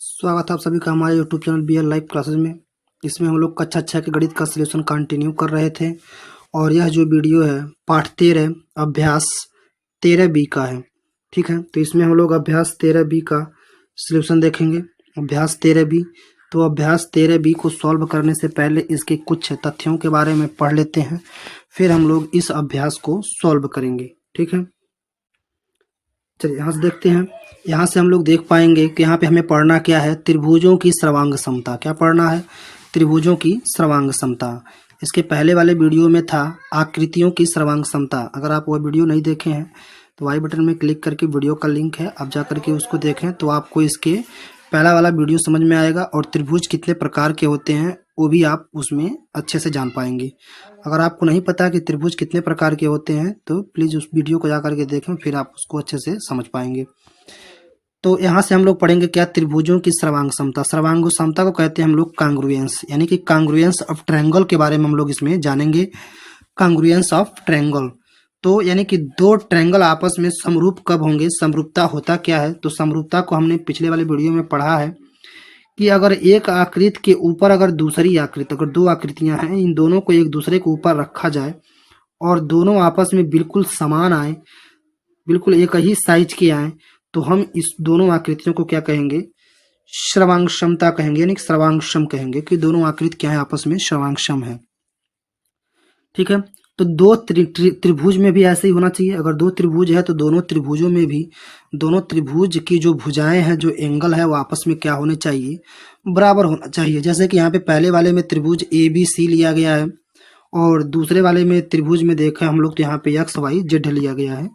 स्वागत है आप सभी का हमारे YouTube channel BL live classes में। इसमें हम लोग कक्षा 6 के गणित का सलूशन कंटिन्यू कर रहे थे और यह जो वीडियो है पाठ 13 अभ्यास 13B का है। ठीक है, तो इसमें हम लोग अभ्यास 13B का सलूशन देखेंगे। अभ्यास 13B, तो अभ्यास 13B को सॉल्व करने से पहले इसके कुछ तथ्यों के बारे में पढ़ लेते हैं, फिर हम लोग इस अभ्यास को सॉल्व करेंगे। ठीक है, चलिए यहाँ से देखते हैं। यहाँ से हम लोग देख पाएंगे कि यहाँ पे हमें पढ़ना क्या है, त्रिभुजों की सर्वांग समता। क्या पढ़ना है? त्रिभुजों की सर्वांग समता। इसके पहले वाले वीडियो में था आकृतियों की सर्वांग समता। अगर आप वो वीडियो नहीं देखे हैं तो आई बटन में क्लिक करके वीडियो का लिंक है, आप जा करके उसको देखें तो आपको इसके पहला वाला वीडियो समझ में आएगा और त्रिभुज कितने प्रकार के होते हैं वो भी आप उसमें अच्छे से जान पाएंगे। अगर आपको नहीं पता कि त्रिभुज कितने प्रकार के होते हैं तो प्लीज़ उस वीडियो को जा करके देखें, फिर आप उसको अच्छे से समझ पाएंगे। तो यहाँ से हम लोग पढ़ेंगे क्या, त्रिभुजों की सर्वांग समता। सर्वांग समता को कहते हैं हम लोग कांग्रुएंस, यानी कि कांग्रुएंस ऑफ ट्रायंगल के बारे में हम लोग इसमें जानेंगे। कांग्रुएंस ऑफ ट्रायंगल, तो यानी कि दो ट्रायंगल आपस में समरूप कब होंगे। समरूपता होता क्या है, तो समरूपता को हमने पिछले वाले वीडियो में पढ़ा है कि अगर एक आकृति के ऊपर अगर दूसरी आकृति, अगर दो आकृतियां हैं, इन दोनों को एक दूसरे के ऊपर रखा जाए और दोनों आपस में बिल्कुल समान आए, बिल्कुल एक ही साइज के आए, तो हम इस दोनों आकृतियों को क्या कहेंगे, सर्वांग समता कहेंगे, यानी सर्वांग सम कहेंगे कि दोनों आकृति क्या है, आपस में सर्वांग सम है। ठीक है, तो दो त्रिभुज में भी ऐसे ही होना चाहिए। अगर दो त्रिभुज है तो दोनों त्रिभुजों में भी दोनों त्रिभुज की जो भुजाएं हैं, जो एंगल है, वो आपस में क्या होने चाहिए, बराबर होना चाहिए। जैसे कि यहाँ पे पहले वाले में त्रिभुज ABC लिया गया है और दूसरे वाले में त्रिभुज में देखा हम लोग तो यहाँ पे XYZ लिया गया है।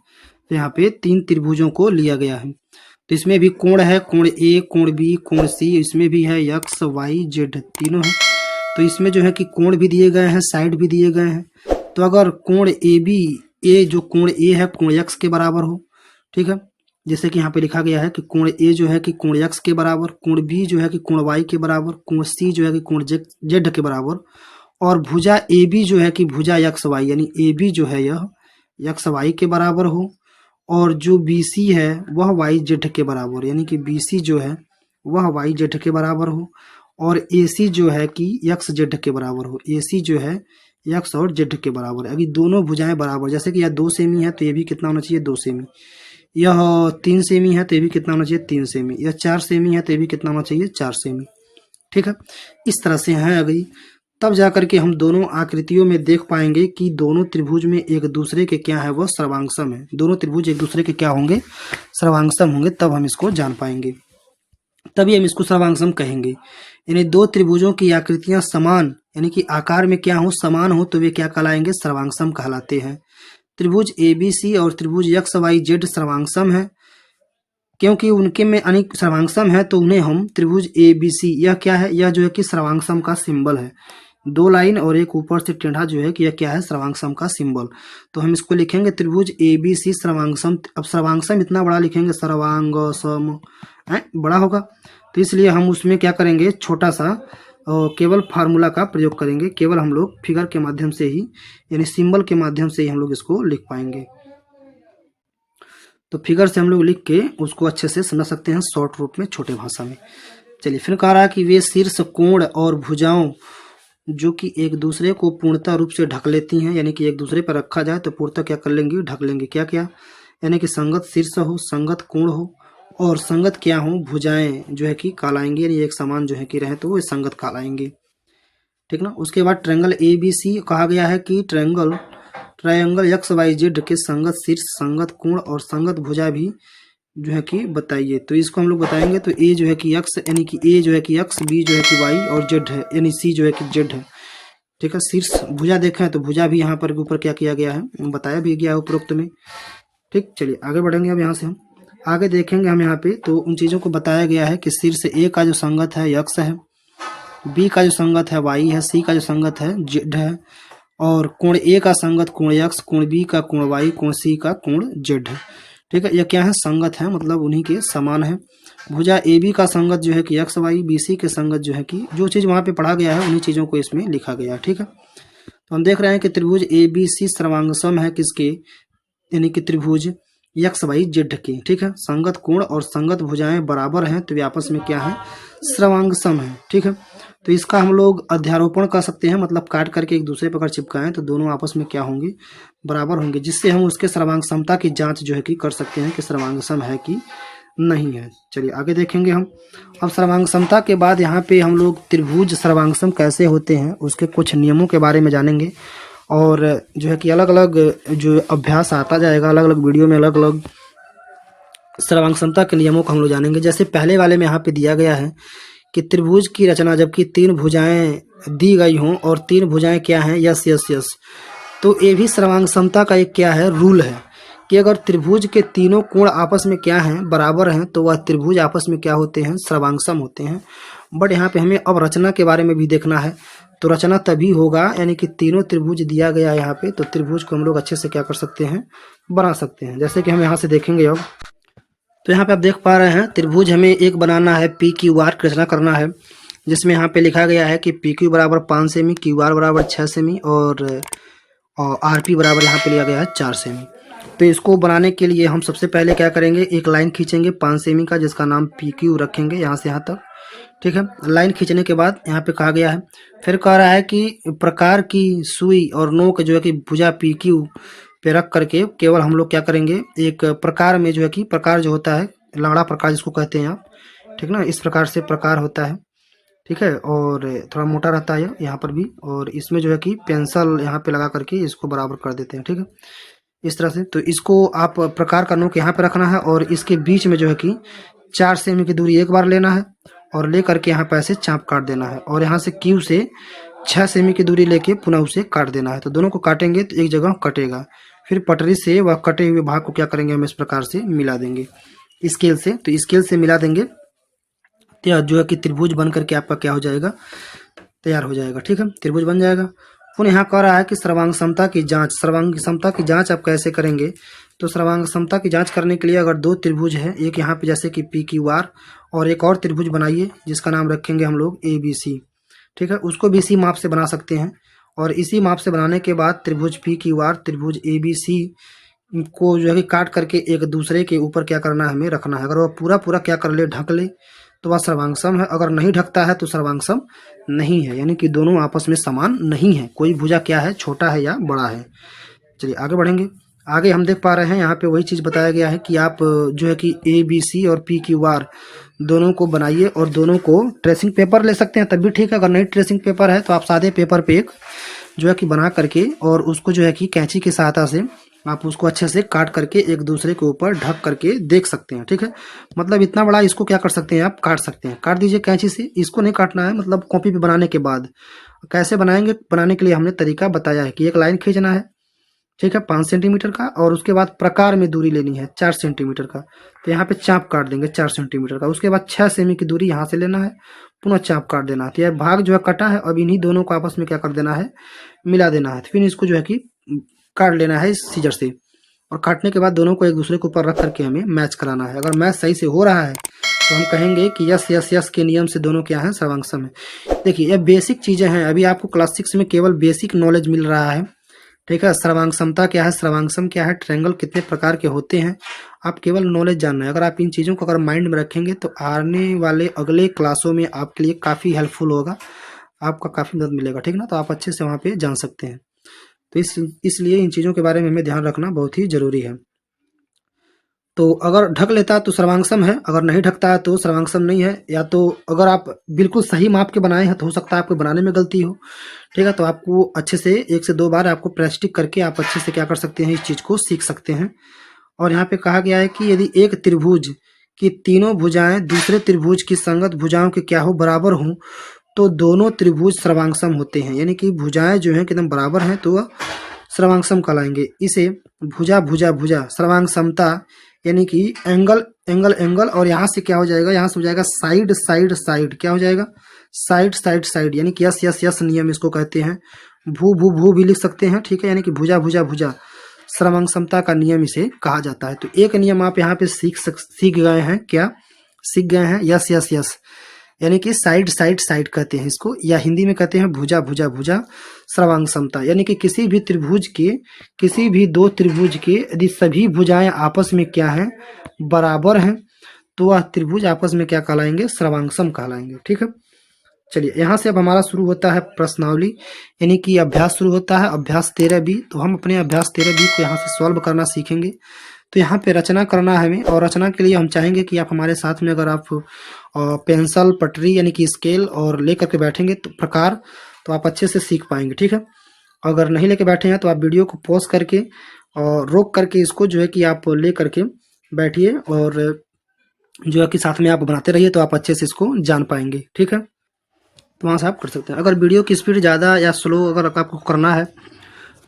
तो यहाँ पे तीन त्रिभुजों को लिया गया है। तो इसमें भी कोण है, कोण A, कोण B, कोण C, इसमें भी है XYZ तीनों है। तो इसमें जो है कि कोण भी दिए गए हैं, साइड भी दिए गए हैं। तो अगर कोण A जो कोण A है कोण X के बराबर हो, ठीक है, जैसे कि यहाँ पे लिखा गया है कि कोण A जो है कि कोण X के बराबर, कोण B जो है कि कोण Y के बराबर, कोण C जो है कि कोण Z के बराबर, और भुजा AB जो है कि भुजा XY, यानी AB जो है यह XY के बराबर हो, और जो BC है वह YZ के बराबर, यानी कि BC जो है वह YZ के बराबर हो, और AC जो है कि XZ के बराबर हो। AC जो है X और Z के बराबर है। अभी दोनों भुजाएं बराबर, जैसे कि यह 2 सेमी है तो ये भी कितना होना चाहिए, 2 सेमी। यह 3 सेमी है तो ये भी कितना होना चाहिए, 3 सेमी। यह 4 सेमी है तो ये भी कितना होना चाहिए, 4 सेमी। ठीक है, इस तरह से है अभी, तब जाकर के हम दोनों आकृतियों में देख पाएंगे कि दोनों त्रिभुज में एक दूसरे के क्या है, वह सर्वांग सम है। दोनों त्रिभुज एक दूसरे के क्या होंगे, सर्वांग सम होंगे, तब हम इसको जान पाएंगे, तभी हम इसको सर्वांग सम कहेंगे। यानी दो त्रिभुजों की आकृतियां समान, यानी कि आकार में क्या हो, समान हो, तो वे क्या कहलाएंगे, सर्वांग सम कहलाते हैं। त्रिभुज ABC और त्रिभुज XYZ सर्वांग सम है, क्योंकि उनके में अनेक सर्वांग सम है तो उन्हें हम त्रिभुज ABC, यह क्या है, यह जो है कि सर्वांग सम का सिंबल है। 2 लाइन और एक ऊपर से टेढ़ा जो है कि यह क्या है, सर्वांग सम का सिंबल। तो हम इसको लिखेंगे त्रिभुज ABC सर्वांग सम। अब सर्वांग सम इतना बड़ा लिखेंगे, सर्वांग सम बड़ा होगा, तो इसलिए हम उसमें क्या करेंगे, छोटा सा केवल फार्मूला का प्रयोग करेंगे। केवल हम लोग फिगर के माध्यम से ही, यानी सिंबल के माध्यम से ही हम लोग इसको लिख पाएंगे। तो फिगर से हम लोग लिख के उसको अच्छे से समझ सकते हैं शॉर्ट रूप में, छोटे भाषा में। चलिए, फिर कह रहा है कि वे शीर्ष कोण और भुजाओं जो कि एक दूसरे को पूर्णतः रूप से ढक लेती हैं, यानी कि एक दूसरे पर रखा जाए तो पूर्णतः क्या कर लेंगी, ढक लेंगे। क्या क्या, यानी कि संगत शीर्ष हो, संगत कोण हो, और संगत क्या हो, भुजाएं जो है कि कहलाएंगे, यानी एक समान जो है कि रहे तो वो संगत कहलाएंगे। ठीक ना। उसके बाद ट्रायंगल ABC कहा गया है कि ट्रायंगल XYZ के संगत शीर्ष, संगत कोण और संगत भुजा भी जो है कि बताइए। तो इसको हम लोग बताएंगे। तो A जो है कि X, यानी कि A जो है कि X, B जो है कि Y और Z है, यानी C जो है कि Z है। ठीक है, शीर्ष भुजा देखें तो भुजा भी यहाँ पर ऊपर क्या किया गया है, बताया भी गया है उपरोक्त में। ठीक, चलिए आगे बढ़ेंगे। अब यहाँ से हम आगे देखेंगे हम यहाँ पे, तो उन चीज़ों को बताया गया है कि शीर्ष A का जो संगत है X है, B का जो संगत है Y है, C का जो संगत है Z है, और कोण A का संगत कोण X, कोण B का कोण Y, कोण C का कोण Z है। ठीक है, यह क्या है, संगत है, मतलब उन्हीं के समान है। भुजा AB का संगत जो है कि XY, BC के संगत जो है कि जो चीज़ वहाँ पे पढ़ा गया है उन्हीं चीज़ों को इसमें लिखा गया है। ठीक है, तो हम देख रहे हैं कि त्रिभुज ABC सर्वांग सम है किसके, यानी कि त्रिभुज एक्स वाई जेड की, ठीक है। संगत कोण और संगत भुजाएं बराबर हैं तो वे आपस में क्या है, सर्वांग सम है, ठीक है। तो इसका हम लोग अध्यारोपण कर सकते हैं, मतलब काट करके एक दूसरे पर अगर चिपकाएं तो दोनों आपस में क्या होंगे, बराबर होंगे, जिससे हम उसके सर्वांग समता की जांच जो है कि कर सकते हैं कि सर्वांग सम है कि नहीं है। चलिए आगे देखेंगे हम। अब सर्वांग समता के बाद यहाँ पे हम लोग त्रिभुज सर्वांग सम कैसे होते हैं उसके कुछ नियमों के बारे में जानेंगे, और जो है कि अलग अलग जो अभ्यास आता जाएगा, अलग अलग वीडियो में अलग अलग सर्वांग समता के नियमों को हम लोग जानेंगे। जैसे पहले वाले में यहाँ पे दिया गया है कि त्रिभुज की रचना, जबकि तीन भुजाएं दी गई हों और तीन भुजाएं क्या हैं, यस यस यस, तो ये भी सर्वांग समता का एक क्या है, रूल है कि अगर त्रिभुज के तीनों कोण आपस में क्या हैं, बराबर हैं, तो वह त्रिभुज आपस में क्या होते हैं, सर्वांग सम होते हैं। बट यहाँ पे हमें अब रचना के बारे में भी देखना है, तो रचना तभी होगा यानी कि तीनों त्रिभुज दिया गया है यहाँ पे, तो त्रिभुज को हम लोग अच्छे से क्या कर सकते हैं, बना सकते हैं। जैसे कि हम यहाँ से देखेंगे अब, तो यहाँ पे आप देख पा रहे हैं त्रिभुज हमें एक बनाना है, पी क्यू आर की रचना करना है, जिसमें यहाँ पे लिखा गया है कि पी क्यू बराबर 5 सेमी, क्यू आर बराबर 6 सेमी और आर पी बराबर यहाँ पे लिया गया है 4 सेमी। तो इसको बनाने के लिए हम सबसे पहले क्या करेंगे, एक लाइन खींचेंगे 5 सेमी का, जिसका नाम पी क्यू रखेंगे यहाँ से यहाँ तक, ठीक है। लाइन खींचने के बाद यहाँ पे कहा गया है, फिर कह रहा है कि प्रकार की सुई और नोक जो है कि भुजा पी क्यू पे रख करके केवल हम लोग क्या करेंगे, एक प्रकार में जो है कि प्रकार जो होता है, लंगड़ा प्रकार जिसको कहते हैं आप, ठीक ना, इस प्रकार से प्रकार होता है, ठीक है। और थोड़ा मोटा रहता है यहाँ पर भी, और इसमें जो है कि पेंसिल यहाँ पे लगा करके इसको बराबर कर देते हैं, ठीक है, इस तरह से। तो इसको आप प्रकार का नोक यहाँ पे रखना है और इसके बीच में जो है कि 4 सेमी की दूरी एक बार लेना है और ले करके यहाँ पे ऐसे चाप काट देना है, और यहाँ से क्यू से 6 सेमी की दूरी लेके पुनः उसे काट देना है। तो दोनों को काटेंगे तो एक जगह कटेगा, फिर पटरी से वह कटे हुए भाग को क्या करेंगे, हम इस प्रकार से मिला देंगे स्केल से। तो स्केल से मिला देंगे तो जो है कि त्रिभुज बन करके आपका क्या हो जाएगा, तैयार हो जाएगा, ठीक है, त्रिभुज बन जाएगा। पुनः यहाँ कह रहा है कि सर्वांग समता की जांच, सर्वांग समता की जांच आप कैसे करेंगे, तो सर्वांग समता की जांच करने के लिए अगर दो त्रिभुज है, एक यहाँ पे जैसे कि पी क्यू आर, और एक और त्रिभुज बनाइए जिसका नाम रखेंगे हम लोग ए बी सी, ठीक है, उसको भी इसी माप से बना सकते हैं। और इसी माप से बनाने के बाद त्रिभुज पी क्यू आर, त्रिभुज ए बी सी को जो है कि काट करके एक दूसरे के ऊपर क्या करना है, हमें रखना है। अगर वह पूरा पूरा क्या कर ले, ढक ले, तो वह सर्वांग सम है, अगर नहीं ढकता है तो सर्वांग सम नहीं है, यानी कि दोनों आपस में समान नहीं है, कोई भुजा क्या है, छोटा है या बड़ा है। चलिए आगे बढ़ेंगे। आगे हम देख पा रहे हैं यहाँ पे वही चीज़ बताया गया है कि आप जो है कि ए बी सी और पी क्यू आर दोनों को बनाइए और दोनों को ट्रेसिंग पेपर ले सकते हैं तब भी ठीक है, अगर नहीं ट्रेसिंग पेपर है तो आप सादे पेपर पे एक जो है कि बना करके और उसको जो है कि कैंची की सहायता से आप उसको अच्छे से काट करके एक दूसरे के ऊपर ढक करके देख सकते हैं, ठीक है। मतलब इतना बड़ा इसको क्या कर सकते हैं, आप काट सकते हैं, काट दीजिए कैंची से। इसको नहीं काटना है, मतलब कॉपी पे बनाने के बाद कैसे बनाएंगे, बनाने के लिए हमने तरीका बताया है कि एक लाइन खींचना है, ठीक है, 5 सेंटीमीटर का, और उसके बाद प्रकार में दूरी लेनी है 4 सेंटीमीटर का, तो यहाँ पे चाप काट देंगे 4 सेंटीमीटर का। उसके बाद 6 सेमी की दूरी यहाँ से लेना है, पुनः चाप काट देना है। तो यह भाग जो है कटा है, अब इन्हीं दोनों को आपस में क्या कर देना है, मिला देना है। फिर इसको जो है कि काट लेना है सीजर से, और काटने के बाद दोनों को एक दूसरे के ऊपर रख करके हमें मैच कराना है। अगर मैच सही से हो रहा है तो हम कहेंगे कि यस यस यस के नियम से दोनों क्या है, सर्वांग सम है। देखिए ये बेसिक चीजें हैं, अभी आपको क्लास 6 में केवल बेसिक नॉलेज मिल रहा है, ठीक है। सर्वांग समता क्या है, सर्वांग सम क्या है, ट्रायंगल कितने प्रकार के होते हैं, आप केवल नॉलेज जानना है। अगर आप इन चीज़ों को अगर माइंड में रखेंगे तो आने वाले अगले क्लासों में आपके लिए काफ़ी हेल्पफुल होगा, आपका काफ़ी मदद मिलेगा, ठीक ना, तो आप अच्छे से वहाँ पे जान सकते हैं। तो इसलिए इन चीज़ों के बारे में हमें ध्यान रखना बहुत ही ज़रूरी है। तो अगर ढक लेता है तो सर्वांग सम है, अगर नहीं ढकता है तो सर्वांग सम नहीं है। या तो अगर आप बिल्कुल सही माप के बनाए हैं तो हो सकता है आपको बनाने में गलती हो, ठीक है, तो आपको अच्छे से 1 से 2 बार आपको प्रैक्टिस करके आप अच्छे से क्या कर सकते हैं, इस चीज़ को सीख सकते हैं। और यहाँ पे कहा गया है कि यदि एक त्रिभुज की तीनों भुजाएं दूसरे त्रिभुज की संगत भुजाओं के क्या हो, बराबर हों, तो दोनों त्रिभुज सर्वांग सम होते हैं। यानी कि भुजाएं जो हैं एकदम बराबर हैं तो वह सर्वांग सम कहलाएंगे। इसे भुजा भुजा भुजा सर्वांग समता, यानी कि एंगल एंगल एंगल, और यहाँ से क्या हो जाएगा, यहाँ से हो जाएगा साइड साइड साइड, क्या हो जाएगा, साइड साइड साइड, यानी कि यस यस यस नियम इसको कहते हैं। भू भू भू भी लिख सकते हैं, ठीक है, यानी कि भुजा भुजा भुजा सर्वांग समता का नियम इसे कहा जाता है। तो एक नियम आप यहाँ पे सीख गए हैं, क्या सीख गए हैं, यस यस यस, यानी कि साइड साइड साइड कहते हैं इसको, या हिंदी में कहते हैं भुजा भुजा भुजा सर्वांग समता। यानी कि किसी भी त्रिभुज के, किसी भी दो त्रिभुज के यदि सभी भुजाएं आपस में क्या है, बराबर हैं, तो वह त्रिभुज आपस में क्या कहलाएंगे, सर्वांगसम कहलाएंगे। ठीक है, चलिए यहाँ से अब हमारा शुरू होता है प्रश्नावली, यानी कि अभ्यास शुरू होता है, अभ्यास 13B। तो हम अपने अभ्यास 13B को यहाँ से सॉल्व करना सीखेंगे। तो यहाँ पे रचना करना है हमें, और रचना के लिए हम चाहेंगे कि आप हमारे साथ में, अगर आप पेंसिल पटरी यानी कि स्केल और ले करके बैठेंगे तो प्रकार, तो आप अच्छे से सीख पाएंगे। ठीक है, अगर नहीं लेके बैठे हैं तो आप वीडियो को पॉज करके और रोक करके इसको जो है कि आप ले करके बैठिए, और जो है कि साथ में आप बनाते रहिए, तो आप अच्छे से इसको जान पाएंगे। ठीक है, तो वहाँ से आप कर सकते हैं। अगर वीडियो की स्पीड ज़्यादा या स्लो अगर आपको करना है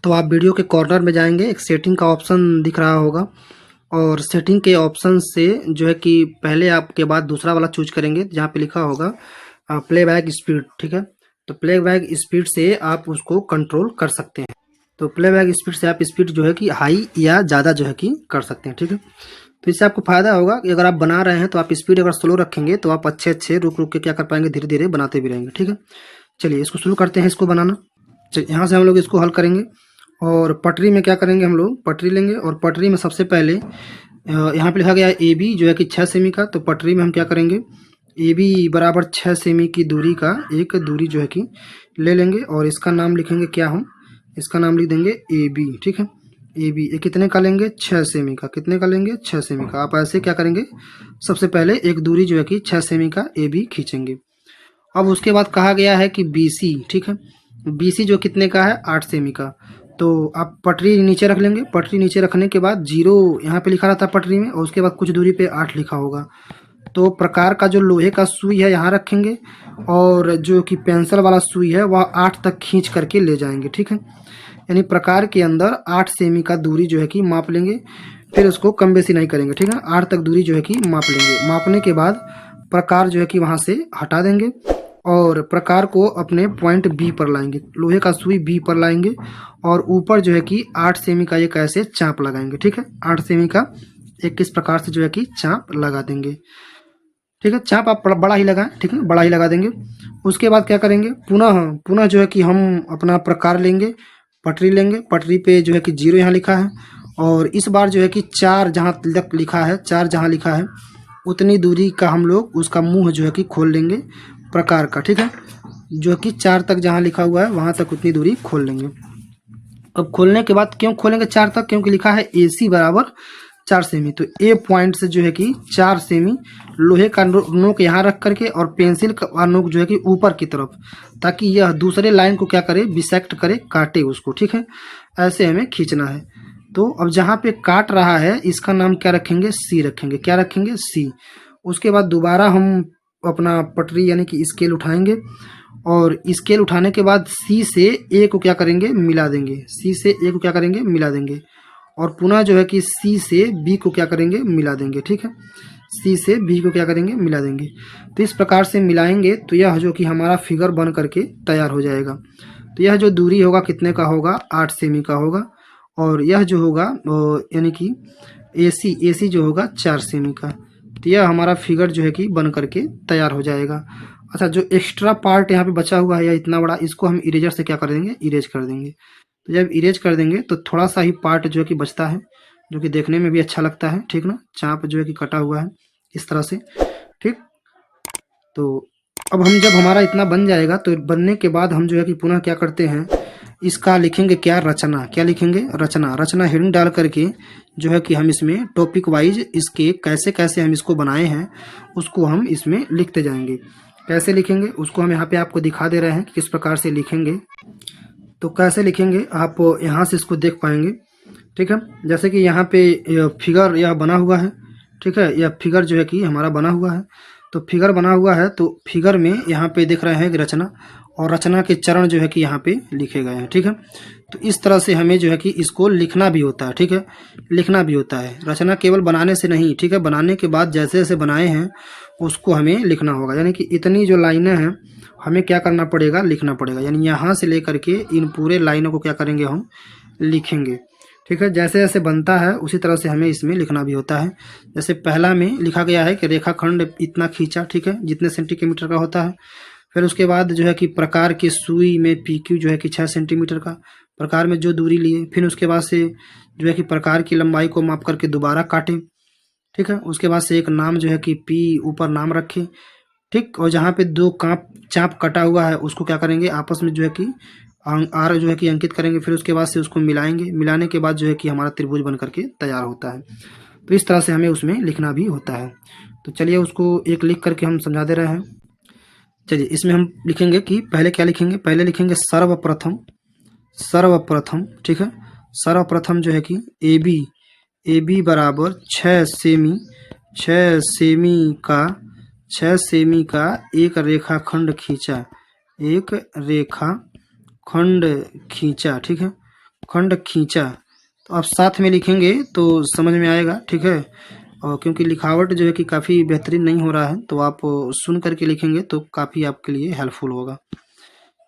तो आप वीडियो के कॉर्नर में जाएंगे, एक सेटिंग का ऑप्शन दिख रहा होगा, और सेटिंग के ऑप्शन से जो है कि पहले आपके बाद दूसरा वाला चूज करेंगे जहाँ पे लिखा होगा प्लेबैक स्पीड। ठीक है, तो प्लेबैक स्पीड से आप उसको कंट्रोल कर सकते हैं। तो प्लेबैक स्पीड से आप स्पीड जो है कि हाई या ज़्यादा जो है कि कर सकते हैं। ठीक है, तो इससे आपको फायदा होगा कि अगर आप बना रहे हैं तो आप स्पीड अगर स्लो रखेंगे तो आप अच्छे अच्छे रुक रुक के क्या कर पाएंगे, धीरे धीरे बनाते भी रहेंगे। ठीक है, चलिए इसको शुरू करते हैं, इसको बनाना। चलिए यहाँ से हम लोग इसको हल करेंगे, और पटरी में क्या करेंगे, हम लोग पटरी लेंगे, और पटरी में सबसे पहले यहाँ पे लिखा गया है AB जो है कि 6 सेमी का। तो पटरी में हम क्या करेंगे, AB बराबर 6 सेमी की दूरी का एक दूरी जो है कि ले लेंगे, और इसका नाम लिखेंगे क्या, हम इसका नाम लिख देंगे AB। ठीक है, AB ये कितने का लेंगे, 6 सेमी का। कितने का लेंगे, 6 सेमी का। आप ऐसे क्या करेंगे, सबसे पहले एक दूरी जो है कि 6 सेमी का AB खींचेंगे। अब उसके बाद कहा गया है कि BC, ठीक है, BC जो कितने का है, 8 सेमी का। तो आप पटरी नीचे रख लेंगे, पटरी नीचे रखने के बाद 0 यहाँ पे लिखा रहता है पटरी में, और उसके बाद कुछ दूरी पे 8 लिखा होगा। तो प्रकार का जो लोहे का सुई है यहाँ रखेंगे, और जो कि पेंसिल वाला सुई है वह 8 तक खींच करके ले जाएंगे। ठीक है, यानी प्रकार के अंदर 8 सेमी का दूरी जो है कि माप लेंगे, फिर उसको कम बेसी नहीं करेंगे। ठीक है, 8 तक दूरी जो है कि माप लेंगे। मापने के बाद प्रकार जो है कि वहाँ से हटा देंगे, और प्रकार को अपने पॉइंट B पर लाएंगे, लोहे का सुई B पर लाएंगे, और ऊपर जो है कि 8 सेमी का एक ऐसे चाप लगाएंगे। ठीक है, 8 सेमी का एक किस प्रकार से जो है कि चाप लगा देंगे। ठीक है, चाप आप बड़ा ही लगाएं, ठीक है, बड़ा ही लगा देंगे। उसके बाद क्या करेंगे, पुनः जो है कि हम अपना प्रकार लेंगे, पटरी लेंगे, पटरी पे जो है कि 0 यहाँ लिखा है, और इस बार जो है कि 4 जहाँ तक लिखा है, 4 जहाँ लिखा है उतनी दूरी का हम लोग उसका मुंह जो है कि खोल लेंगे प्रकार का। ठीक है, जो कि 4 तक जहाँ लिखा हुआ है वहाँ तक उतनी दूरी खोल लेंगे। अब खोलने के बाद क्यों खोलेंगे 4 तक, क्योंकि लिखा है AC बराबर 4 सेमी। तो A पॉइंट से जो है कि 4 सेमी लोहे का नोक यहाँ रख करके, और पेंसिल का नोक जो है कि ऊपर की तरफ, ताकि यह दूसरे लाइन को क्या करे, बिसेक्ट करे, काटे उसको। ठीक है, ऐसे हमें खींचना है। तो अब जहाँ पे काट रहा है इसका नाम क्या रखेंगे, C रखेंगे। क्या रखेंगे, C। उसके बाद दोबारा हम अपना पटरी यानी कि स्केल उठाएंगे, और स्केल उठाने के बाद C से A को क्या करेंगे, मिला देंगे। C से A को क्या करेंगे, मिला देंगे, और पुनः जो है कि C से B को क्या करेंगे, मिला देंगे। ठीक है, C से B को क्या करेंगे, मिला देंगे। तो इस प्रकार से मिलाएंगे तो यह जो कि हमारा फिगर बन करके तैयार हो जाएगा। तो यह जो दूरी होगा कितने का होगा, 8 सेमी का होगा, और यह जो होगा यानी कि AC जो होगा 4 सेमी का। तो यह हमारा फिगर जो है कि बन करके तैयार हो जाएगा। अच्छा, जो एक्स्ट्रा पार्ट यहाँ पे बचा हुआ है या इतना बड़ा, इसको हम इरेजर से क्या कर देंगे, इरेज कर देंगे। तो जब इरेज कर देंगे तो थोड़ा सा ही पार्ट जो है कि बचता है, जो कि देखने में भी अच्छा लगता है। ठीक ना, चाप जो है कि कटा हुआ है इस तरह से। ठीक, तो अब हम जब हमारा इतना बन जाएगा तो बनने के बाद हम जो है कि पुनः क्या करते हैं, इसका लिखेंगे क्या, रचना। क्या लिखेंगे, रचना। रचना हेडिंग डाल करके जो है कि हम इसमें टॉपिक वाइज इसके कैसे कैसे हम इसको बनाए हैं उसको हम इसमें लिखते जाएंगे। कैसे लिखेंगे उसको हम यहाँ पे आपको दिखा दे रहे हैं कि किस प्रकार से लिखेंगे। तो कैसे लिखेंगे आप यहाँ से इसको देख पाएंगे। ठीक है, जैसे कि यहाँ पे फिगर यह बना हुआ है। ठीक है, यह फिगर जो है कि हमारा बना हुआ है। तो फिगर बना हुआ है, तो फिगर में यहाँ पे देख रहे हैं कि रचना, और रचना के चरण जो है कि यहाँ पे लिखे गए हैं। ठीक है, तो इस तरह से हमें जो है कि इसको लिखना भी होता है। ठीक है, लिखना भी होता है। रचना केवल बनाने से नहीं, ठीक है, बनाने के बाद जैसे जैसे बनाए हैं उसको हमें लिखना होगा। यानी कि इतनी जो लाइनें हैं हमें क्या करना पड़ेगा, लिखना पड़ेगा। यानी यहाँ से लेकर के इन पूरे लाइनों को क्या करेंगे, हम लिखेंगे। ठीक है। जैसे जैसे बनता है उसी तरह से हमें इसमें लिखना भी होता है। जैसे पहला में लिखा गया है कि रेखाखंड इतना खींचा, ठीक है, जितने सेंटीमीटर का होता है। फिर उसके बाद जो है कि प्रकार की सुई में PQ जो है कि 6 सेंटीमीटर का प्रकार में जो दूरी लिए, फिर उसके बाद से जो है कि प्रकार की लंबाई को माप करके दोबारा काटे, ठीक है। उसके बाद से एक नाम जो है कि P ऊपर नाम रखे, ठीक। और जहाँ पे दो चाप कटा हुआ है उसको क्या करेंगे, आपस में जो है कि आर जो है कि अंकित करेंगे। फिर उसके बाद से उसको मिलाएंगे, मिलाने के बाद जो है कि हमारा त्रिभुज बन करके तैयार होता है। तो इस तरह से हमें उसमें लिखना भी होता है। तो चलिए उसको एक लिख करके हम समझा दे रहे हैं। चलिए इसमें हम लिखेंगे कि पहले क्या लिखेंगे, पहले लिखेंगे सर्वप्रथम, सर्वप्रथम, ठीक है। सर्वप्रथम जो है कि ए बी बराबर 6 सेमी, 6 सेमी का 6 सेमी का एक रेखाखंड खींचा, एक रेखाखंड खींचा, ठीक है, खंड खींचा। तो आप साथ में लिखेंगे तो समझ में आएगा, ठीक है। और क्योंकि लिखावट जो है कि काफ़ी बेहतरीन नहीं हो रहा है, तो आप सुन करके लिखेंगे तो काफ़ी आपके लिए हेल्पफुल होगा।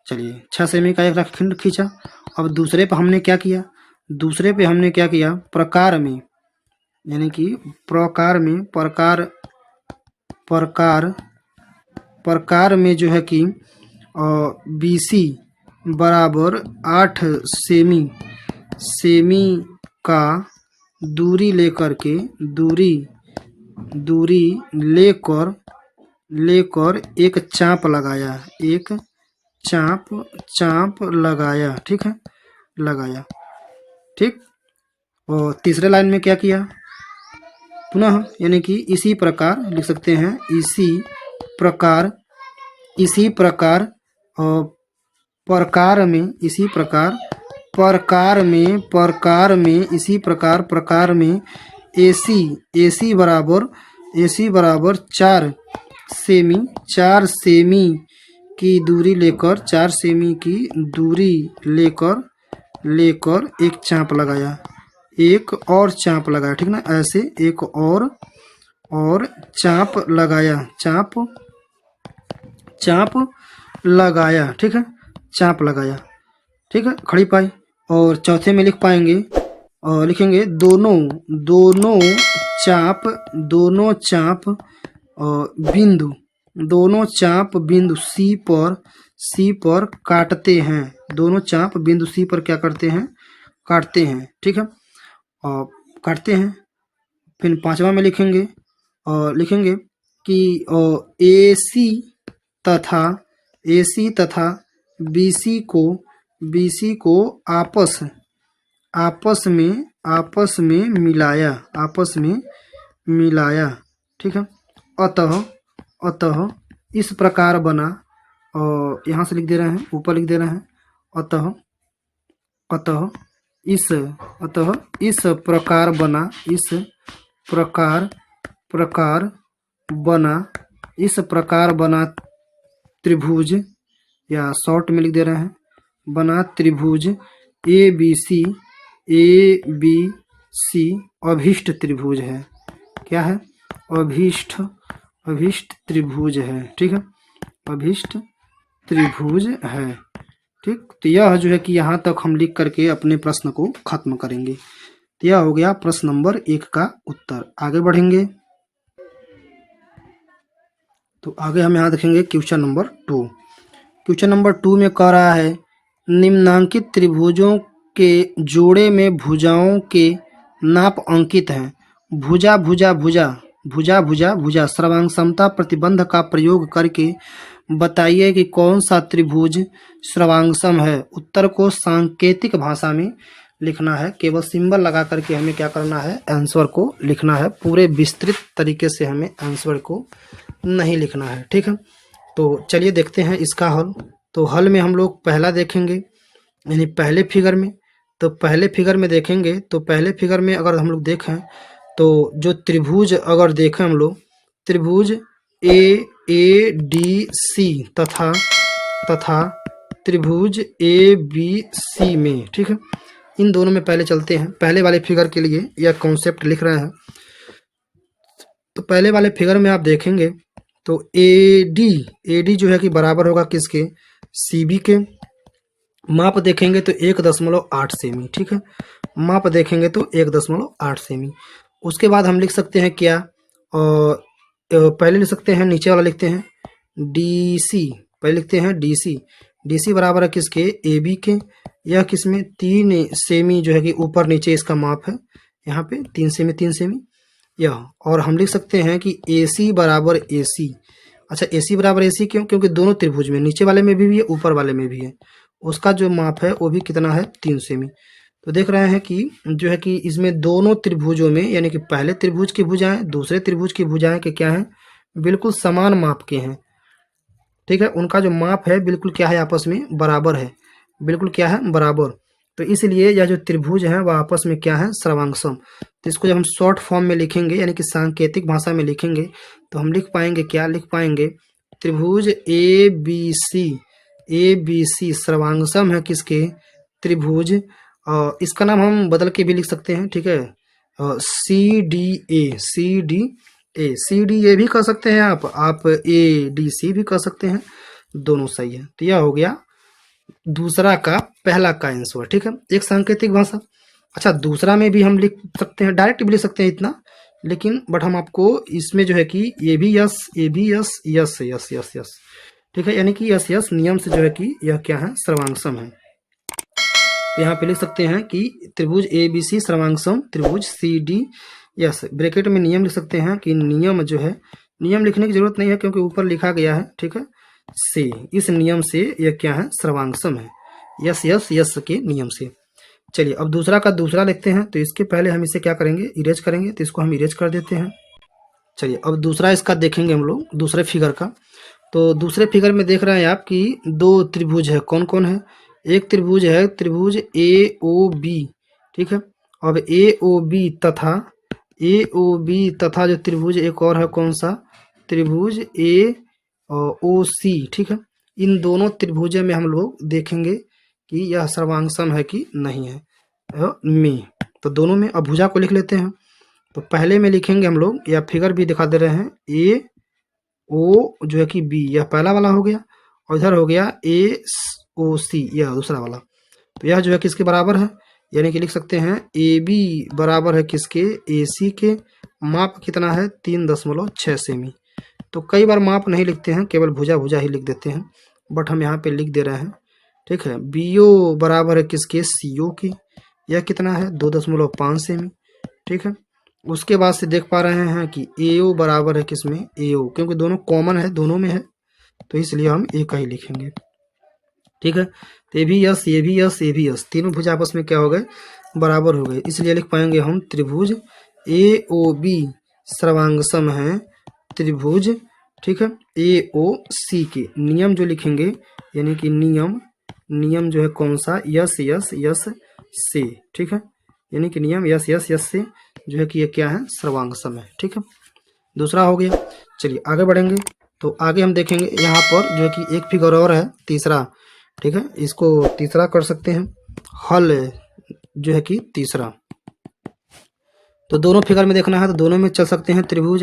चलिए 6 सेमी का एक रेखाखंड खींचा। अब दूसरे पे हमने क्या किया, दूसरे पे हमने क्या किया, प्रकार में, यानी कि प्रकार में, प्रकार प्रकार प्रकार में जो है कि BC बराबर 8 सेमी, सेमी का दूरी लेकर के, दूरी लेकर एक चाप लगाया, एक चाप लगाया, ठीक है, लगाया, ठीक। और तीसरे लाइन में क्या किया, पुनः यानी कि इसी प्रकार लिख सकते हैं, इसी प्रकार और प्रकार में, इसी प्रकार प्रकार में इसी प्रकार प्रकार में AC बराबर 4 सेमी, 4 सेमी की दूरी लेकर, 4 सेमी की दूरी लेकर एक चाप लगाया, एक और चाप लगाया, ठीक ना, ऐसे एक और चाप लगाया, चाप लगाया, ठीक है, चाप लगाया, ठीक है, खड़ी पाई। और चौथे में लिख पाएंगे और लिखेंगे दोनों चाप बिंदु, दोनों चाप बिंदु C पर काटते हैं, दोनों चाप बिंदु C पर क्या करते हैं, काटते हैं, ठीक है, और काटते हैं। फिर पांचवा में लिखेंगे और लिखेंगे कि AC तथा BC को आपस में मिलाया, ठीक है। अतः इस प्रकार बना, और यहाँ से लिख दे रहे हैं, ऊपर लिख दे रहे हैं, अतः इस प्रकार बना, इस प्रकार बना त्रिभुज, या शॉर्ट में लिख दे रहे हैं, बना त्रिभुज ABC अभिष्ट त्रिभुज है। क्या है, अभिष्ट त्रिभुज है, ठीक है, अभिष्ट त्रिभुज है, ठीक। तो यह जो है कि यहाँ तक हम लिख करके अपने प्रश्न को खत्म करेंगे। तो यह हो गया प्रश्न नंबर 1 का उत्तर। आगे बढ़ेंगे तो आगे हम यहाँ देखेंगे क्वेश्चन नंबर 2। क्वेश्चन नंबर 2 में कह रहा है, निम्नांकित त्रिभुजों के जोड़े में भुजाओं के नाप अंकित हैं। भुजा सर्वांग समता प्रतिबंध का प्रयोग करके बताइए कि कौन सा त्रिभुज सर्वांगसम है। उत्तर को सांकेतिक भाषा में लिखना है, केवल सिंबल लगा करके हमें क्या करना है, आंसर को लिखना है। पूरे विस्तृत तरीके से हमें आंसर को नहीं लिखना है, ठीक है। तो चलिए देखते हैं इसका हल। तो हल में हम लोग पहला देखेंगे, यानी पहले फिगर में। तो पहले फिगर में देखेंगे तो पहले फिगर में अगर हम लोग देखें तो जो त्रिभुज अगर देखें हम लोग, त्रिभुज AADC तथा त्रिभुज ABC में, ठीक है, इन दोनों में पहले चलते हैं। पहले वाले फिगर के लिए यह कॉन्सेप्ट लिख रहे हैं। तो पहले वाले फिगर में आप देखेंगे तो AD जो है कि बराबर होगा किसके, CB के। माप देखेंगे तो 1.8 सेमी, ठीक है। माप देखेंगे तो 1.8 सेमी। उसके बाद हम लिख सकते हैं क्या, पहले लिख सकते हैं नीचे वाला लिखते हैं DC, पहले लिखते हैं DC। DC बराबर है किसके, AB के। यह किसमें 3 सेमी जो है कि ऊपर नीचे इसका माप है, यहाँ पे 3 सेमी 3 सेमी यह। और हम लिख सकते हैं कि AC बराबर AC। अच्छा, AC बराबर AC क्यों, क्योंकि दोनों त्रिभुज में नीचे वाले में भी है ऊपर वाले में भी है, उसका जो माप है वो भी कितना है 3 सेमी। तो देख रहे हैं कि जो है कि इसमें दोनों त्रिभुजों में यानी कि पहले त्रिभुज की भुजाएं दूसरे त्रिभुज की भुजाएं के क्या हैं, बिल्कुल समान माप के हैं। ठीक है, उनका जो माप है बिल्कुल क्या है, आपस में बराबर है, बिल्कुल क्या है बराबर। तो इसलिए यह जो त्रिभुज है वह आपस में क्या है, सर्वांगसम। तो इसको जब हम शॉर्ट फॉर्म में लिखेंगे यानी कि सांकेतिक भाषा में लिखेंगे तो हम लिख पाएंगे क्या, लिख पाएंगे त्रिभुज ABC सर्वांगसम है किसके, त्रिभुज, इसका नाम हम बदल के भी लिख सकते हैं। ठीक है, CDA भी कर सकते हैं आप ADC भी कर सकते हैं, दोनों सही है। तो यह हो गया दूसरा का पहला का आंसर। ठीक है, एक सांकेतिक भाषा। अच्छा, दूसरा में भी हम लिख सकते हैं, डायरेक्ट भी लिख सकते हैं इतना, लेकिन बट हम आपको इसमें जो है कि ये भी यस, ये भी yes, yes yes yes yes. ठीक है, यानी कि यस यस नियम से जो है कि यह क्या है, सर्वांगसम है। तो यहाँ पे लिख सकते हैं कि त्रिभुज ABC सर्वांगसम त्रिभुज CD। यस, ब्रैकेट में नियम लिख सकते हैं कि नियम जो है, नियम लिखने की जरूरत नहीं है क्योंकि ऊपर लिखा गया है। ठीक है, से, इस नियम से यह क्या है, सर्वांगसम है, यस यस यस के नियम से। चलिए अब दूसरा का दूसरा लिखते हैं। तो इसके पहले हम इसे क्या करेंगे, इरेज करेंगे। तो इसको हम इरेज कर देते हैं। चलिए अब दूसरा इसका देखेंगे हम लोग, दूसरे फिगर का। तो दूसरे फिगर में देख रहे हैं आप कि 2 त्रिभुज है, कौन कौन है, एक त्रिभुज है त्रिभुज AOB। ठीक है, अब AOB तथा जो त्रिभुज एक और है कौन सा, त्रिभुज AOC। ठीक है, इन दोनों त्रिभुजों में हम लोग देखेंगे कि यह सर्वांगसम है कि नहीं है में। तो दोनों में अब भुजा को लिख लेते हैं। तो पहले में लिखेंगे हम लोग, या फिगर भी दिखा दे रहे हैं, AO जो है कि B, यह पहला वाला हो गया, और इधर हो गया AOC, यह दूसरा वाला। तो यह जो है किसके बराबर है, यानी कि लिख सकते हैं AB बराबर है किसके, AC के। माप कितना है, 3.6 सेमी। तो कई बार माप नहीं लिखते हैं, केवल भुजा भुजा ही लिख देते हैं, बट हम यहाँ पे लिख दे रहे हैं। ठीक है, BO बराबर है किसके, CO की। यह कितना है, 2.5 सेमी। ठीक है, उसके बाद से देख पा रहे हैं कि AO बराबर है किसमें, AO, क्योंकि दोनों कॉमन है, दोनों में है, तो इसलिए हम एक ही लिखेंगे। ठीक है, तो ये भी यस, ये भी यस, ये भी यस, तीनों भुज आपस में क्या हो गए, बराबर हो गए, इसलिए लिख पाएंगे हम त्रिभुज AOB सर्वांगसम है त्रिभुज, ठीक है, AOC के। नियम जो लिखेंगे यानी कि नियम जो है कौन सा, यस यस यस से। ठीक है, यानी कि नियम यस यस यस से जो है कि ये क्या है, सर्वांगसम है। ठीक है, दूसरा हो गया। चलिए आगे बढ़ेंगे। तो आगे हम देखेंगे यहाँ पर जो है कि एक फिगर और है, तीसरा। ठीक है, इसको तीसरा कर सकते हैं, हल जो है कि तीसरा। तो दोनों फिगर में देखना है तो दोनों में चल सकते हैं, त्रिभुज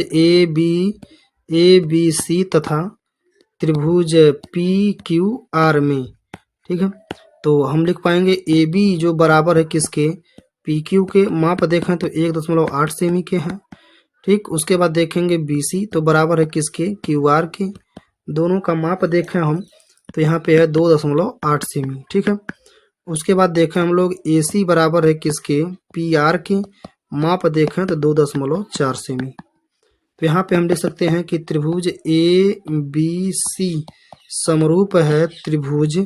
ABC तथा त्रिभुज PQR में। ठीक है, तो हम लिख पाएंगे AB जो बराबर है किसके, PQ के। माप देखें तो 1.8 सेमी के हैं। ठीक, उसके बाद देखेंगे BC तो बराबर है किसके, QR के। दोनों का माप देखें हम तो यहाँ पे है 2.8 सेमी। ठीक है, उसके बाद देखें हम लोग AC बराबर है किसके, PR के। माप देखें तो 2.4 सेमी। तो यहाँ पे हम लिख सकते हैं कि त्रिभुज ABC समरूप है त्रिभुज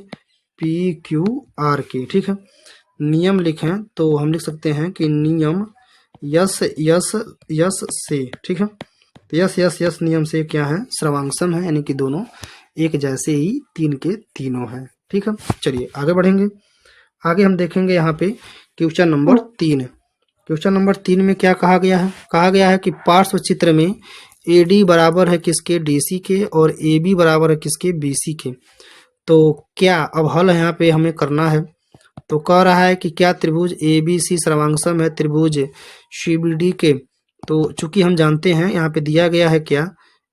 PQR के। ठीक है, नियम लिखें तो हम लिख सकते हैं कि नियम यस यस यस से। ठीक है, तो यस यस यस नियम से क्या है, सर्वांगसम है, यानी कि दोनों एक जैसे ही तीन के तीनों हैं। ठीक है, चलिए आगे बढ़ेंगे। आगे हम देखेंगे यहाँ पे क्वेश्चन नंबर 3। क्वेश्चन नंबर 3 में क्या कहा गया है, कहा गया है कि पार्श्व चित्र में AD बराबर है किसके, DC के, और AB बराबर है किसके, BC के। तो क्या अब हल यहाँ पे हमें करना है। तो कह रहा है कि क्या त्रिभुज ABC सर्वांगसम है त्रिभुज CBD के। तो चूंकि हम जानते हैं यहाँ पे दिया गया है क्या,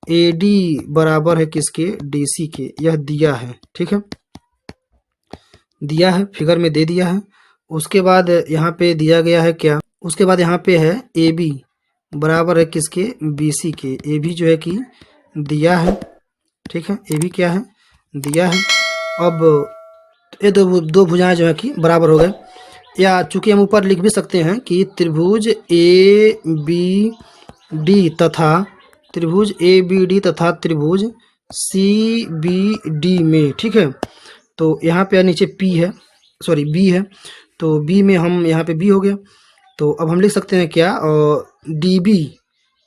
AD बराबर है किसके, DC के, यह दिया है। ठीक है, दिया है, फिगर में दे दिया है। उसके बाद यहाँ पे दिया गया है क्या, उसके बाद यहाँ पे है ए बी बराबर है किसके, बी सी के। ए बी जो है कि दिया है, ठीक है, ए बी क्या है, दिया है। अब ये दो भुजाएं जो है कि बराबर हो गए, या चूंकि हम ऊपर लिख भी सकते हैं कि त्रिभुज ए बी डी तथा त्रिभुज ए बी डी तथा त्रिभुज सी बी डी में, ठीक है। तो यहाँ पे नीचे पी है, सॉरी बी है, तो बी में हम यहाँ पे बी हो गया। तो अब हम लिख सकते हैं क्या, डी बी,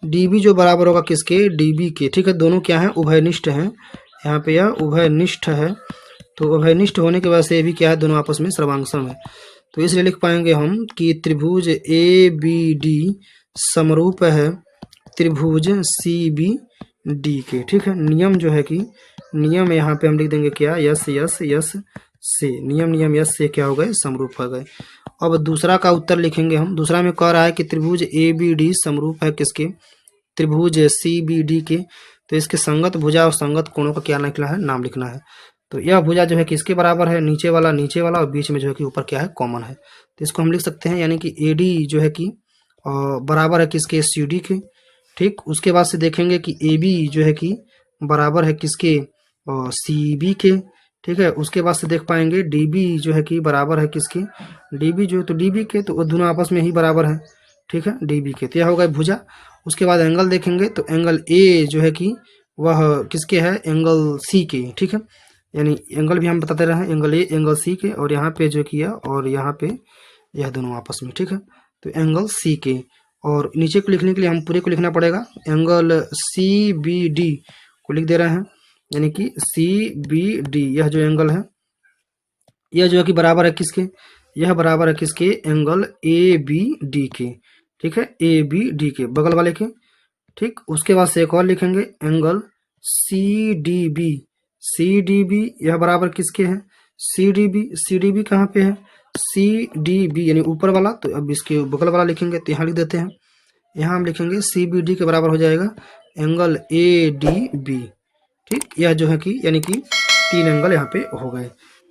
डी बी जो बराबर होगा किसके, डी बी के, ठीक है। दोनों क्या है, उभयनिष्ठ हैं, यहाँ पे यह उभयनिष्ठ है। तो उभयनिष्ठ होने के वजह से ये भी क्या है, दोनों आपस में सर्वांगसम है। तो इसलिए लिख पाएंगे हम कि त्रिभुज ए बी डी समरूप है त्रिभुज सी बी डी के, ठीक है। नियम जो है कि नियम यहाँ पे हम लिख देंगे क्या, यस यस यस से, नियम नियम यस से क्या हो गए, समरूप हो गए। अब दूसरा का उत्तर लिखेंगे हम। दूसरा में कह रहा है कि त्रिभुज ए बी डी समरूप है किसके, त्रिभुज सी बी डी के। तो इसके संगत भुजा और संगत कोणों का क्या लिखना है, नाम लिखना है। तो यह भुजा जो है किसके बराबर है, नीचे वाला और बीच में जो है कि ऊपर क्या है, कॉमन है। तो इसको हम लिख सकते हैं, यानी कि ए डी जो है कि बराबर है किसके, सी डी के, ठीक। उसके बाद से देखेंगे कि ए बी जो है कि बराबर है किसके, सी बी के, ठीक है। उसके बाद से देख पाएंगे डी बी जो है कि बराबर है किसके, डी बी जो है तो डी बी के, तो वो दोनों आपस में ही बराबर है, ठीक है, डी बी के। तो यह हो गया भुजा। उसके बाद एंगल देखेंगे, तो एंगल ए जो है कि वह किसके है, एंगल सी के, ठीक है। यानी एंगल भी हम बताते रहे, एंगल ए एंगल सी के, और यहाँ पे जो किया और यहाँ पे यह दोनों आपस में, ठीक है। तो एंगल सी के, और नीचे को लिखने के लिए हम पूरे को लिखना पड़ेगा, एंगल सी बी डी को लिख दे रहे हैं, यानी कि सी बी डी, यह जो एंगल है यह जो है कि बराबर है किसके, यह बराबर है किसके, एंगल ए बी डी के, ठीक है, ए बी डी के बगल वाले के, ठीक। उसके बाद से एक और लिखेंगे, angle C D B, C D B यह बराबर किसके है, C D B, C D B कहाँ पे है, सी डी बी यानी ऊपर वाला। तो अब इसके बगल वाला लिखेंगे, तो यहाँ लिख देते हैं, यहाँ हम लिखेंगे सी बी डी के बराबर हो जाएगा एंगल ए डी बी, ठीक। यह जो है कि यानी कि 3 एंगल यहाँ पे हो गए।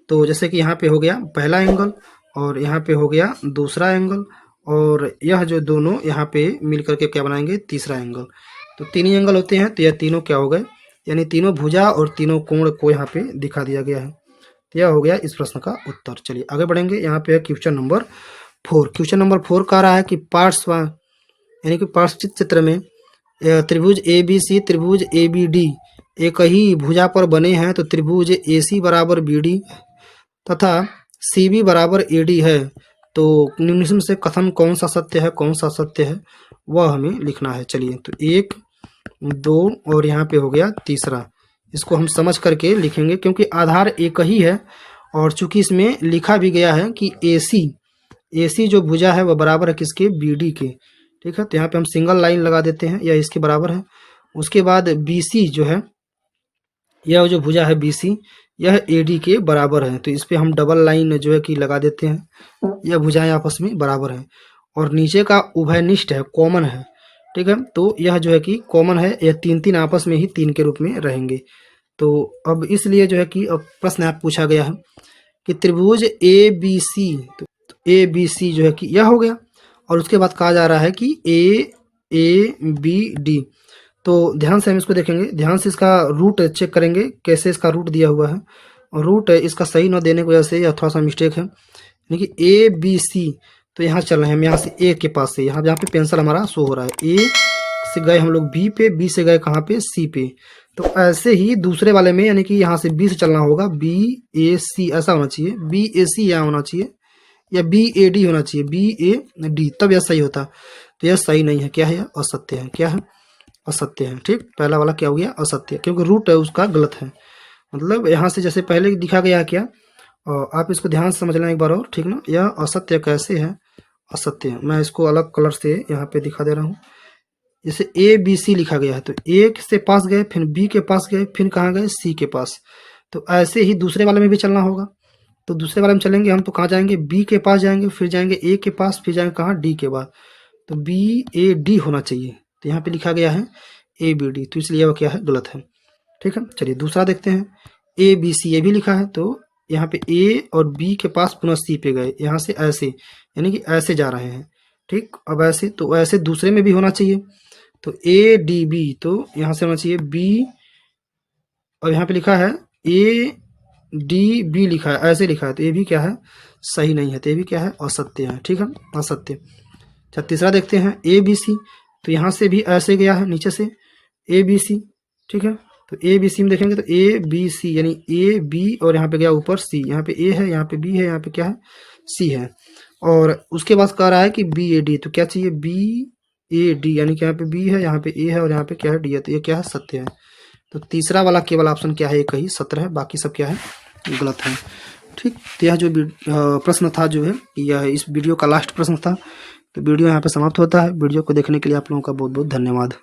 तो जैसे कि यहाँ पे हो गया पहला एंगल, और यहाँ पे हो गया दूसरा एंगल, और यह जो दोनों यहाँ पे मिल करके क्या बनाएंगे, तीसरा एंगल। तो 3 ही एंगल होते हैं, तो यह तीनों क्या हो गए, यानी तीनों भुजा और तीनों कोण को यहाँ पे दिखा दिया गया है। तो यह हो गया इस प्रश्न का उत्तर। चलिए आगे बढ़ेंगे। यहाँ पे है क्वेश्चन नंबर 4। क्वेश्चन नंबर 4 कह रहा है कि पार्श्व यानी कि पार्श्विक चित्र में त्रिभुज ए बी सी त्रिभुज ए बी डी एक ही भुजा पर बने हैं, तो त्रिभुज ए सी बराबर बी डी तथा सी बी बराबर ए डी है। तो निम्न से कथन कौन सा सत्य है, कौन सा सत्य है, वह हमें लिखना है। चलिए, तो 1 2 और यहाँ पे हो गया तीसरा, इसको हम समझ करके लिखेंगे क्योंकि आधार एक ही है, और चूंकि इसमें लिखा भी गया है कि ए सी जो भुजा है वह बराबर है किसके, बी डी के, ठीक है। तो यहाँ पे हम सिंगल लाइन लगा देते हैं, यह इसके बराबर है। उसके बाद बी सी जो है, यह जो भुजा है बी सी, यह ए डी के बराबर है, तो इस पे हम डबल लाइन जो है कि लगा देते हैं, यह भुजाएं आपस में बराबर है। और नीचे का उभयनिष्ठ है, कॉमन है, ठीक है। तो यह जो है कि कॉमन है, यह 3 आपस में ही 3 के रूप में रहेंगे। तो अब इसलिए जो है कि अब प्रश्न यहाँ पूछा गया है कि त्रिभुज ए बी सी, तो ए बी सी जो है कि यह हो गया, और उसके बाद कहा जा रहा है कि ए बी डी। तो ध्यान से हम इसको देखेंगे, ध्यान से इसका रूट चेक करेंगे, कैसे इसका रूट दिया हुआ है, और रूट इसका सही न देने की वजह से यह थोड़ा सा मिस्टेक है। यानी कि ए बी सी, तो यहाँ चल रहे हैं हम यहाँ से ए के पास से, यहाँ पे पेंसिल हमारा शो हो रहा है, ए से गए हम लोग बी पे, बी से गए कहाँ पे, सी पे। तो ऐसे ही दूसरे वाले में, यानी कि यहाँ से बी से चलना होगा, बी ए सी ऐसा होना चाहिए, बी ए सी यहाँ होना चाहिए, या बी ए डी होना चाहिए, बी ए डी, तब यह सही होता। तो यह सही नहीं है, क्या है, असत्य है, क्या है, असत्य है, ठीक। पहला वाला क्या हो गया, असत्य, क्योंकि रूट है उसका गलत है। मतलब यहाँ से जैसे पहले दिखा गया क्या, और आप इसको ध्यान से समझ लें एक बार और, ठीक ना। यह असत्य कैसे है, असत्य, मैं इसको अलग कलर से यहाँ पे दिखा दे रहा हूँ। जैसे ए बी सी लिखा गया है, तो ए से पास गए, फिर बी के पास गए, फिर कहाँ गए, सी के पास। तो ऐसे ही दूसरे वाले में भी चलना होगा। तो दूसरे वाले में चलेंगे हम, तो कहाँ जाएंगे, बी के पास जाएंगे, फिर जाएंगे ए के पास, फिर जाएंगे कहाँ, डी के बाद। तो बी ए डी होना चाहिए, तो यहाँ पे लिखा गया है ए बी डी, तो इसलिए वो क्या है, गलत है, ठीक है। चलिए दूसरा देखते हैं, ए बी सी, ये भी लिखा है, तो यहाँ पे ए और बी के पास पुनः सी पे गए, यहाँ से ऐसे, यानी कि ऐसे जा रहे हैं। ठीक, अब ऐसे, तो ऐसे दूसरे में भी होना चाहिए। तो ए डी बी, तो यहाँ से होना चाहिए बी, और यहाँ पे लिखा है ए डी बी लिखा है, ऐसे लिखा है, तो ये भी क्या है, सही नहीं है, तो ये भी क्या है, असत्य है। ठीक है, असत्य। अच्छा, तीसरा देखते हैं ए बी सी, तो यहाँ से भी ऐसे गया है, नीचे से ए बी सी। ठीक है, तो ए बी सी में देखेंगे तो ए बी सी, यानी ए बी और यहाँ पे गया ऊपर सी, यहाँ पे ए है, यहाँ पे बी है, यहाँ पे क्या है, सी है। और उसके बाद कह रहा है कि बी ए डी, तो क्या चाहिए, बी ए डी, यानी कि यहाँ पे बी है, यहाँ पे ए है और यहाँ पे क्या है, डी है, तो ये क्या है, सत्य है। तो तीसरा वाला केवल ऑप्शन क्या है, एक ही सत्य है, बाकी सब क्या है, गलत है। ठीक, तो यह जो प्रश्न था जो है, यह इस वीडियो का लास्ट प्रश्न था। तो वीडियो यहाँ पे समाप्त होता है। वीडियो को देखने के लिए आप लोगों का बहुत बहुत धन्यवाद।